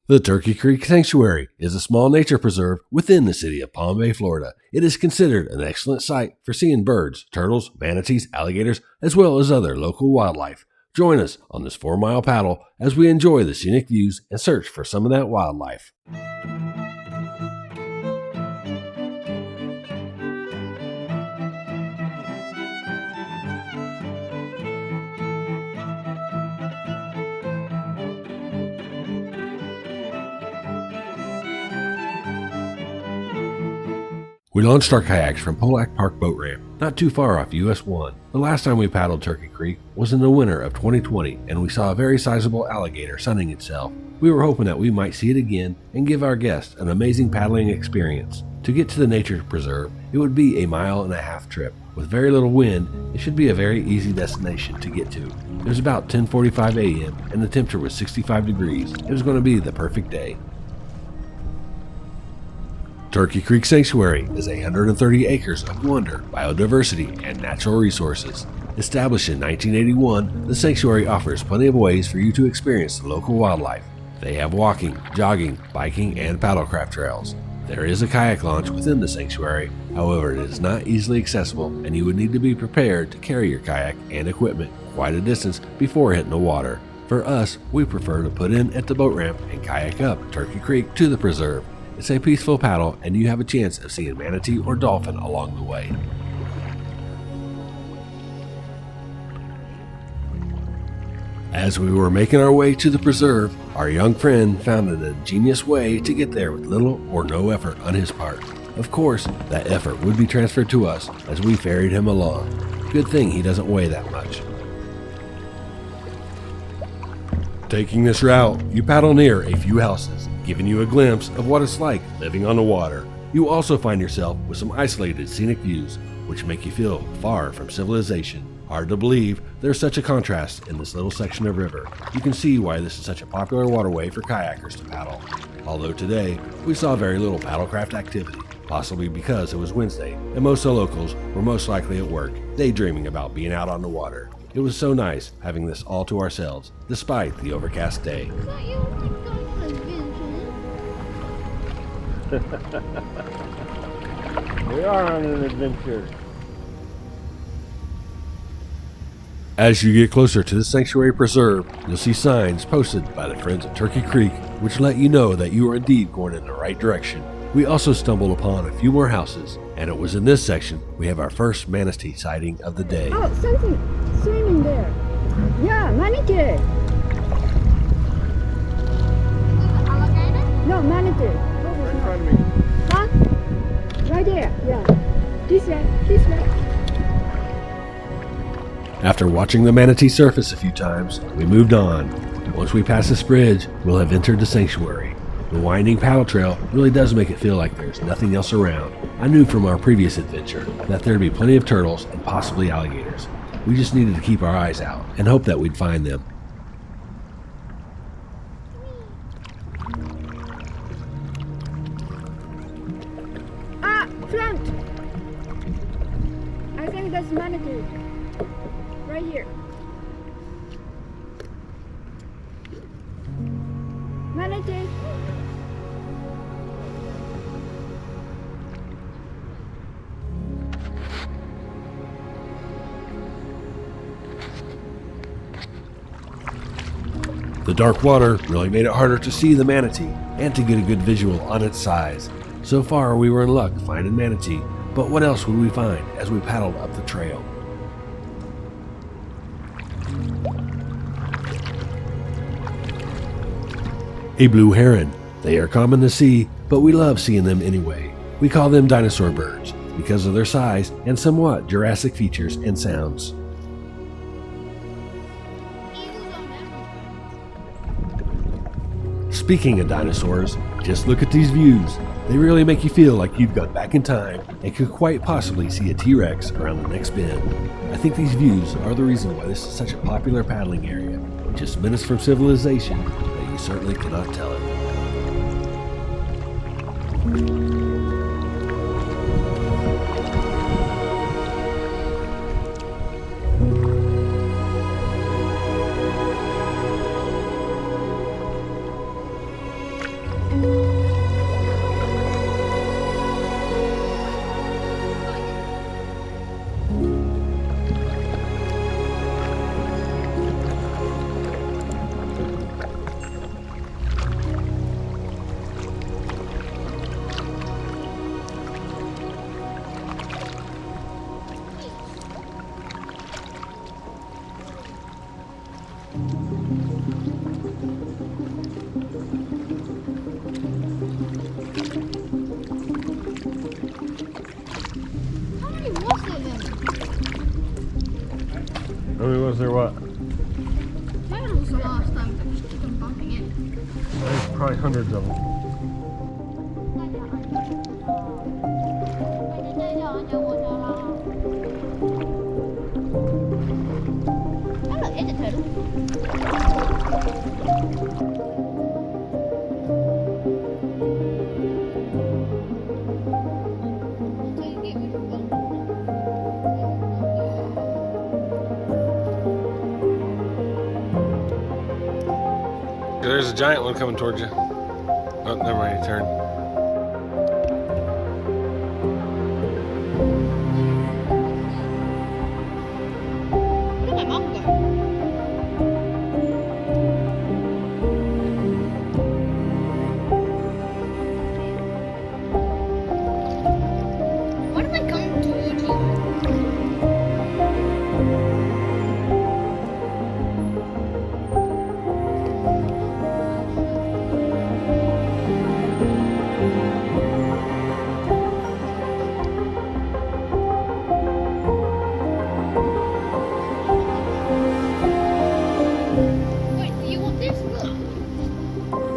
The Turkey Creek Sanctuary is a small nature preserve within the city of Palm Bay, Florida. It is considered an excellent site for seeing birds, turtles, manatees, alligators, as well as other local wildlife. Join us on this 4-mile paddle as we enjoy the scenic views and search for some of that wildlife. We launched our kayaks from Polack Park Boat Ramp, not too far off US 1. The last time we paddled Turkey Creek was in the winter of 2020, and we saw a very sizable alligator sunning itself. We were hoping that we might see it again and give our guests an amazing paddling experience. To get to the nature preserve, it would be a 1.5 mile trip. With very little wind, it should be a very easy destination to get to. It was about 10:45 a.m. and the temperature was 65 degrees. It was going to be the perfect day. Turkey Creek Sanctuary is 130 acres of wonder, biodiversity, and natural resources. Established in 1981, the sanctuary offers plenty of ways for you to experience the local wildlife. They have walking, jogging, biking, and paddlecraft trails. There is a kayak launch within the sanctuary, however it is not easily accessible and you would need to be prepared to carry your kayak and equipment quite a distance before hitting the water. For us, we prefer to put in at the boat ramp and kayak up Turkey Creek to the preserve. It's a peaceful paddle and you have a chance of seeing manatee or dolphin along the way. As we were making our way to the preserve, our young friend found an ingenious way to get there with little or no effort on his part. Of course, that effort would be transferred to us as we ferried him along. Good thing he doesn't weigh that much. Taking this route, you paddle near a few houses, giving you a glimpse of what it's like living on the water. You also find yourself with some isolated scenic views, which make you feel far from civilization. Hard to believe there's such a contrast in this little section of river. You can see why this is such a popular waterway for kayakers to paddle. Although today, we saw very little paddlecraft activity, possibly because it was Wednesday, and most of the locals were most likely at work, daydreaming about being out on the water. It was so nice having this all to ourselves, despite the overcast day. We are on an adventure. As you get closer to the sanctuary preserve, you'll see signs posted by the Friends of Turkey Creek, which let you know that you are indeed going in the right direction. We also stumbled upon a few more houses, and it was in this section we have our first manatee sighting of the day. Oh, something swimming there. Yeah, manatee. Alligator? No, manatee. Right in front of me. Huh? Right there. Yeah. This way. This way. After watching the manatee surface a few times, we moved on. Once we pass this bridge, we'll have entered the sanctuary. The winding paddle trail really does make it feel like there's nothing else around. I knew from our previous adventure that there'd be plenty of turtles and possibly alligators. We just needed to keep our eyes out and hope that we'd find them. Ah, front. I think that's manatee. Right here. Manatee. The dark water really made it harder to see the manatee and to get a good visual on its size. So far we were in luck finding manatee, but what else would we find as we paddled up the trail? A blue heron. They are common to see, but we love seeing them anyway. We call them dinosaur birds because of their size and somewhat Jurassic features and sounds. Speaking of dinosaurs, just look at these views. They really make you feel like you've gone back in time and could quite possibly see a T-Rex around the next bend. I think these views are the reason why this is such a popular paddling area, just minutes from civilization, but you certainly cannot tell it. How many was there then? How many was there what? Turtles the last time, but just keep on bumping it. There's probably hundreds of them. Oh look, it's a turtle. There's a giant one coming towards you. Oh, never mind, he turned. Where did my mum go? Why did they come towards you? Wait, do you want this? Look.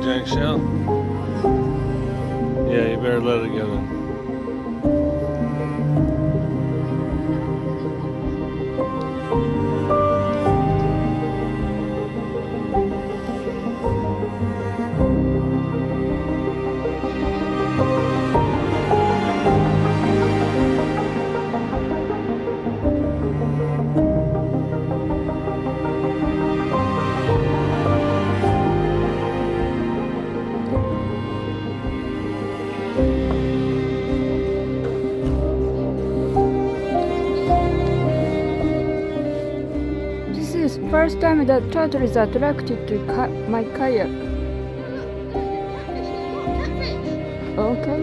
Giant shell? Yeah, you better let it go then. This is first time that turtle is attracted to my kayak. Catfish. Okay.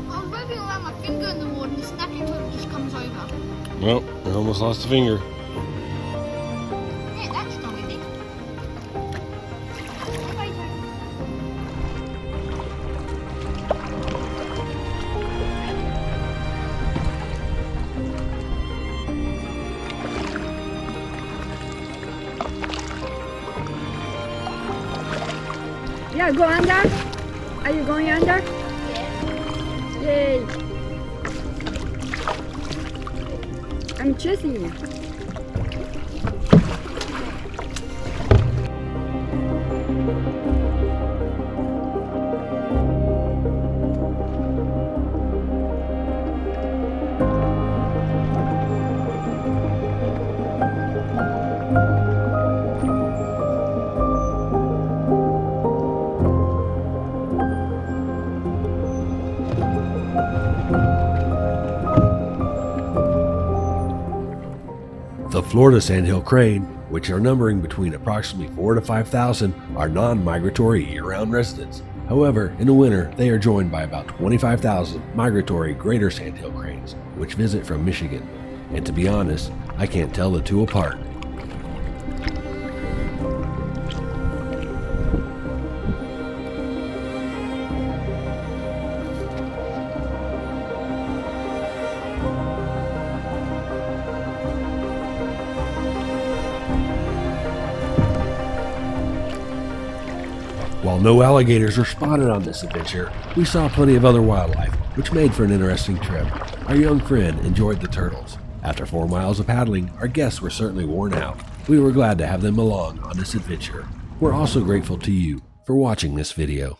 I was rubbing around my finger in the water and the snapping turtle just comes over. Well, I almost lost a finger. Yeah, that's not with it. Yeah, go under. Are you going under? Yeah. Yay. I'm chasing you. The Florida sandhill crane, which are numbering between approximately 4,000 to 5,000, are non-migratory year-round residents. However, in the winter, they are joined by about 25,000 migratory greater sandhill cranes, which visit from Michigan. And to be honest, I can't tell the two apart. While no alligators were spotted on this adventure, we saw plenty of other wildlife, which made for an interesting trip. Our young friend enjoyed the turtles. After 4 miles of paddling, our guests were certainly worn out. We were glad to have them along on this adventure. We're also grateful to you for watching this video.